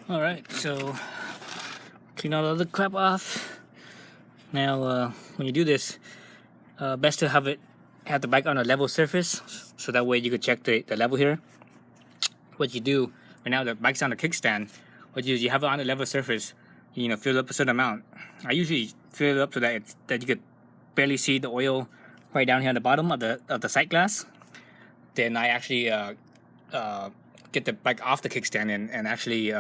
Alright, so clean all the crap off. Now when you do this, best to have the bike on a level surface, so that way you could check the level here. What you do right now, the bike's on a kickstand. What you do is you have it on a level surface, fill up a certain amount. I usually fill it up so that you could barely see the oil right down here on the bottom of the sight glass. Then I actually get the bike off the kickstand and actually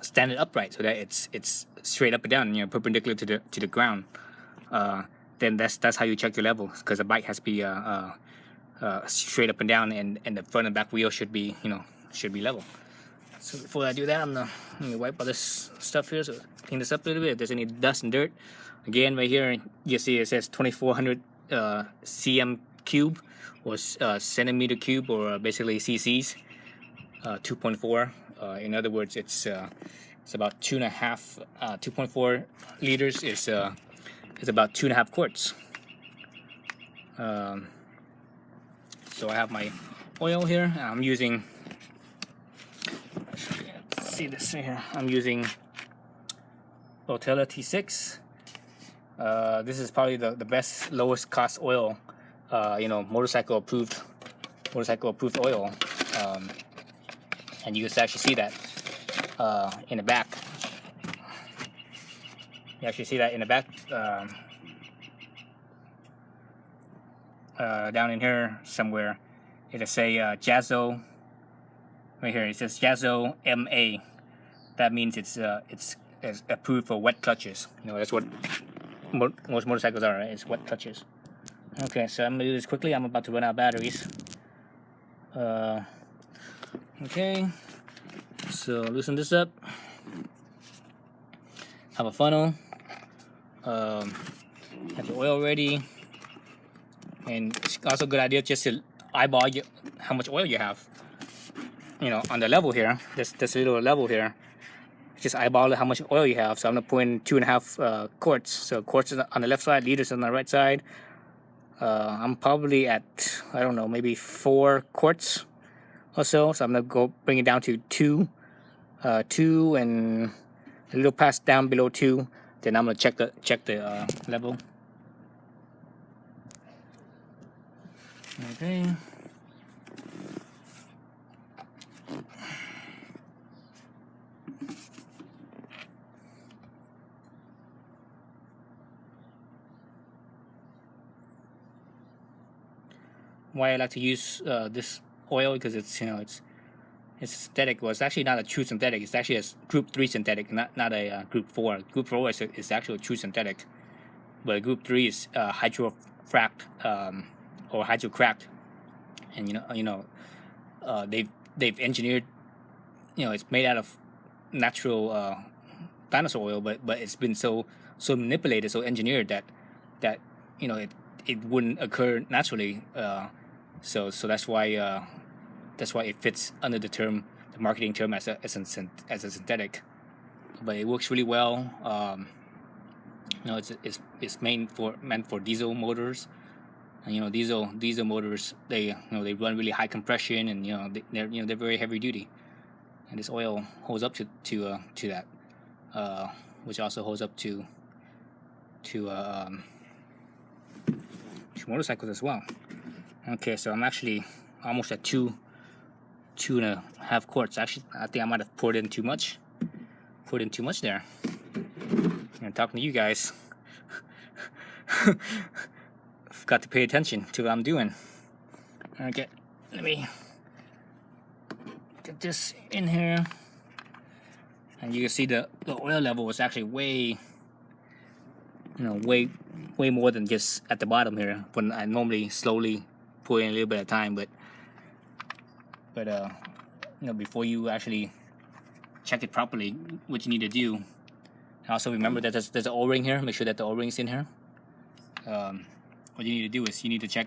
stand it upright so that it's straight up and down, perpendicular to the ground. Then that's how you check your level, because the bike has to be straight up and down, and the front and back wheel should be level. So before I do that, I'm gonna wipe all this stuff here, so clean this up a little bit. If there's any dust and dirt, again right here you see it says 2400 cm cube, or centimeter cube, or basically cc's, 2.4. In other words, it's about 2.4 liters is about 2.5 quarts. So I have my oil here. I'm using, see this right here, I'm using T6. This is probably the best, lowest cost oil, motorcycle approved oil. And you can actually see that in the back. You actually see that in the back, down in here somewhere. It'll say Jazzo. Right here it says Jazzo MA. That means it's approved for wet clutches. That's what most motorcycles are, right? It's wet clutches. Okay, so I'm gonna do this quickly. I'm about to run out of batteries. Okay, so loosen this up. Have a funnel. Have your oil ready, and it's also a good idea just to eyeball how much oil you have. On the level here, this little level here, just eyeball how much oil you have. So I'm gonna put in 2.5 quarts. So quarts on the left side, liters on the right side. I'm probably at, I don't know, maybe 4 quarts or so. So I'm gonna go bring it down to 2, and a little past down below 2. Then I'm gonna check the level. Okay. Why I like to use this oil, because it's synthetic. Well, it's actually not a true synthetic. It's actually a group 3 synthetic, not a group 4. Group 4 is actually a true synthetic, but group 3 is hydrofracked, or hydrocracked, and they've engineered. It's made out of natural dinosaur oil, but it's been so manipulated, so engineered that it wouldn't occur naturally. So that's why it fits under the marketing term as a synthetic. But it works really well. It's meant for diesel motors, and diesel motors, they run really high compression, and they're very heavy duty, and this oil holds up to that, which also holds up to motorcycles as well. Okay, so I'm actually almost at 2.5 quarts. Actually, I think I might have poured in too much there. I'm talking to you guys. Got to pay attention to what I'm doing. Okay, let me get this in here, and you can see the oil level is actually way more than just at the bottom here, when I normally slowly pour in a little bit at a time. But before you actually check it properly, what you need to do, and also remember that there's an O-ring here. Make sure that the O-ring's in here. What you need to do is you need to check,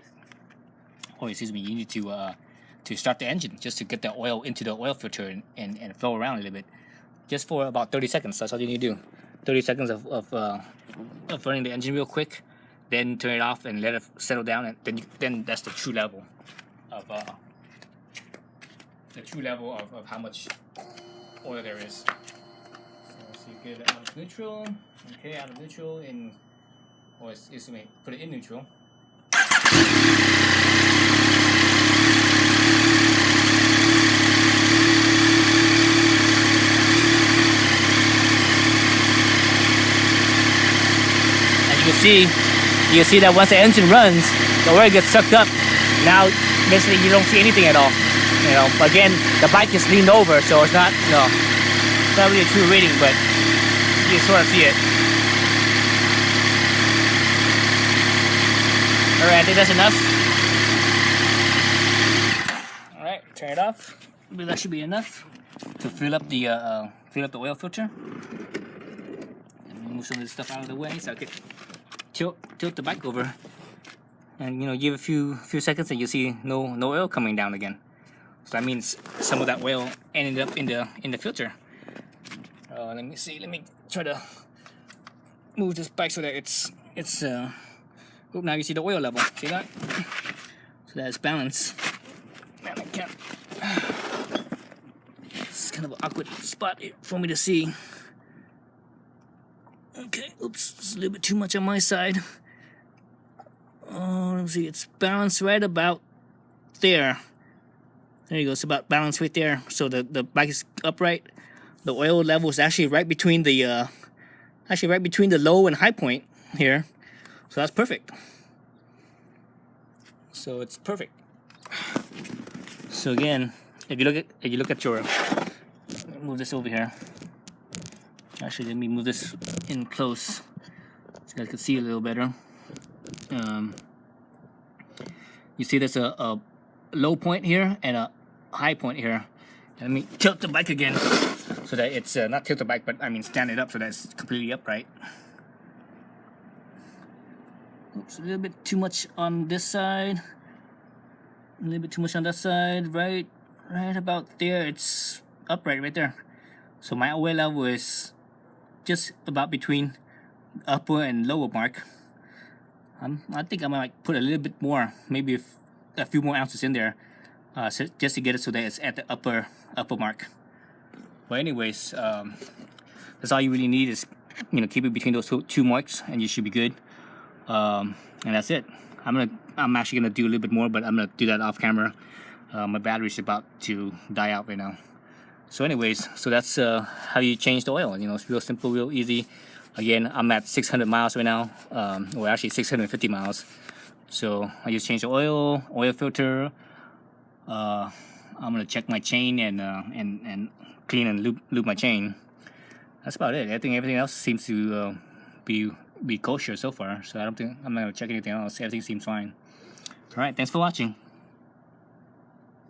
you need to start the engine, just to get the oil into the oil filter and flow around a little bit, just for about 30 seconds. That's all you need to do. 30 seconds of running the engine real quick, then turn it off and let it settle down, and then that's the true level of how much oil there is. So you get it out of neutral. Okay, out of neutral in, or put it in neutral. You can see that once the engine runs, the oil gets sucked up. Now, basically, you don't see anything at all. You know, again, the bike is leaned over, so it's not, you know, it's not really a true reading, but you sort of see it. All right, I think that's enough. All right, turn it off. But that should be enough to fill up the oil filter. Let me move some of this stuff out of the way so I can tilt the bike over, and give a few seconds, and you see no oil coming down again. So that means some of that oil ended up in the filter. Let me see. Let me try to move this bike so that it's oh, now you see the oil level. See that? So that it's balanced. Man, I can't. It's kind of an awkward spot for me to see. Okay, oops, it's a little bit too much on my side. Oh, let me see, it's balanced right about there. There you go, it's about balanced right there. So the bike is upright. The oil level is actually right between the low and high point here. So that's perfect. So it's perfect. So again, if you look at your, let me move this over here. Actually, let me move this in close so you guys can see a little better. You see there's a low point here and a high point here. Let me tilt the bike again so that it's not tilt the bike, but I mean stand it up so that it's completely upright. Oops, a little bit too much on this side. A little bit too much on that side. Right about there, it's upright right there. So my oil level is just about between upper and lower mark. I think I might put a little bit more, maybe a few more ounces in there, just to get it so that it's at the upper mark. But anyways, that's all you really need is keep it between those two marks, and you should be good. And that's it. I'm actually gonna do a little bit more, but I'm gonna do that off camera. My battery's about to die out right now. So anyways, so that's how you change the oil. It's real simple, real easy. Again, I'm at 600 miles right now, or actually 650 miles. So I just changed the oil filter. I'm gonna check my chain and clean and lube my chain. That's about it. I think everything else seems to be kosher so far. So I don't think I'm not gonna check anything else. Everything seems fine. All right, thanks for watching.